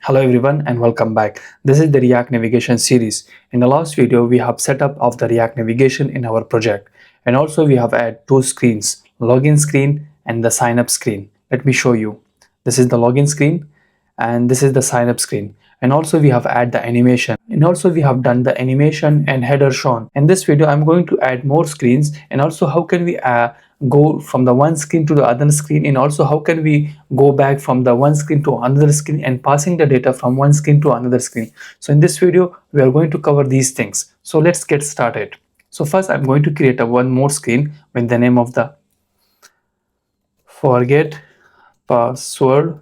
Hello everyone and welcome back. This is the React navigation series. In the last video we have set up of the React navigation in our project, and also we have added two screens, login screen and the sign up screen. Let me show you. This is the login screen and this is the sign up screen, and also we have added the animation, and also we have done the animation and header shown. In this video I'm going to add more screens, and also how can we go from the one screen to the other screen, and also how can we go back from the one screen to another screen and passing the data from one screen to another screen. So in this video we are going to cover these things. So let's get started. So first I'm going to create a one more screen with the name of the forget password,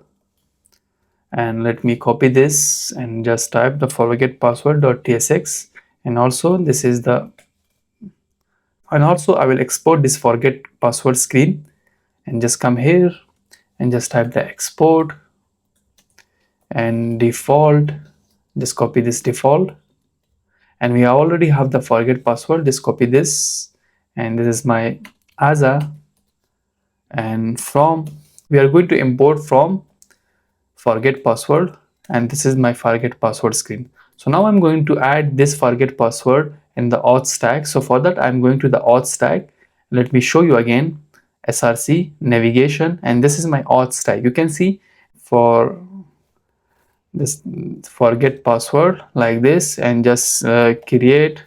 and let me copy this and just type the forget password.tsx, and also this is the, and also I will export this forget password screen and just come here and just type the export and default, just copy this default, and we already have the forget password. Just copy this, and this is my asa, and from we are going to import from forget password, and this is my forget password screen. So now I'm going to add this forget password in the auth stack. So for that I'm going to the auth stack. Let me show you again, src navigation, and this is my auth stack. You can see for this forget password like this, and just create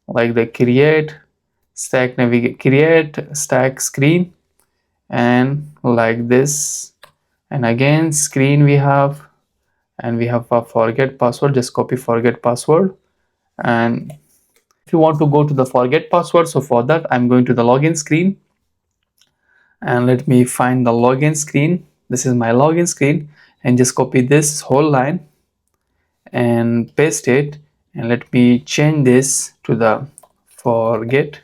like the create stack navigate create stack screen, and like this, and again screen we have, and we have a forget password. Just copy forget password, and if you want to go to the forget password, so for that I'm going to the login screen, and let me find the login screen. This is my login screen, and just copy this whole line and paste it, and let me change this to the forget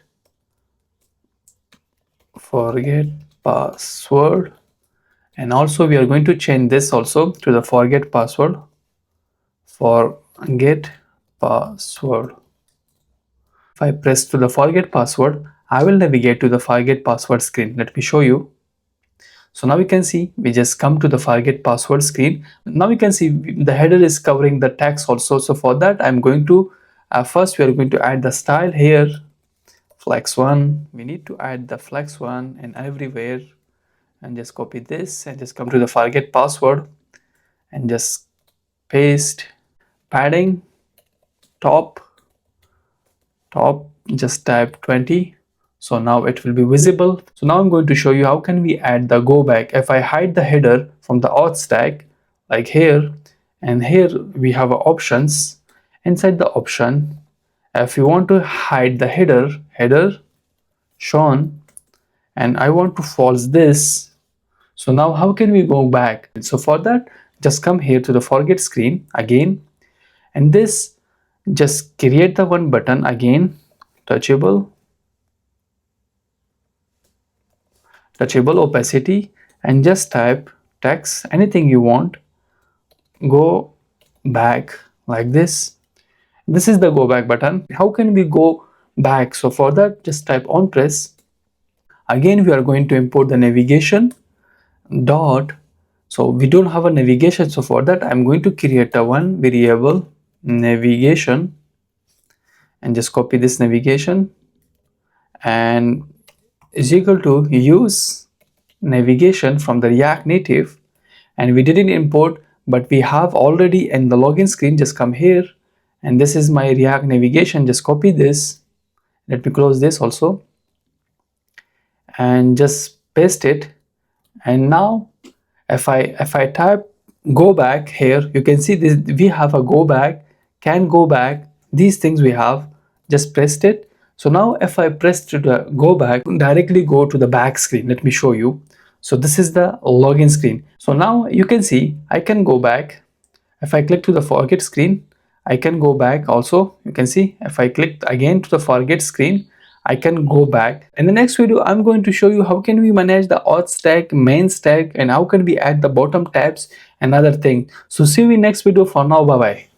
password, and also we are going to change this also to the forget password. If I press to the forget password, I will navigate to the forget password screen. Let me show you. So now you can see we just come to the forget password screen. Now you can see the header is covering the text also. So for that I'm going to first we are going to add the style here, flex one. We need to add the flex one and everywhere, and just copy this and just come to the forget password and just paste padding top, just type 20. So now it will be visible. So now I'm going to show you how can we add the goBack. If I hide the header from the auth stack like here, and here we have options. Inside the option, if you want to hide the header shown, and I want to false this, so now how can we go back? So for that just come here to the forget screen again, and this just create the one button again, touchable opacity, and just type text anything you want, go back like this. This is the go back button. How can we go back? So for that just type on press. Again we are going to import the navigation dot, so we don't have a navigation, so for that I'm going to create a one variable navigation, and just copy this navigation, and is equal to use navigation from the React native, and we didn't import but we have already in the login screen. Just come here, and this is my React navigation. Just copy this, let me close this also, and just paste it. And now if I type go back here, you can see this, we have a go back, can go back, these things we have just pressed it. So now if I press to the go back, directly go to the back screen. Let me show you. So this is the login screen. So now you can see I can go back. If I click to the forget screen, I can go back also. You can see if I click again to the forget screen, I can go back. In the next video I'm going to show you how can we manage the auth stack, main stack, and how can we add the bottom tabs and other thing. So see you in next video. For now, bye bye.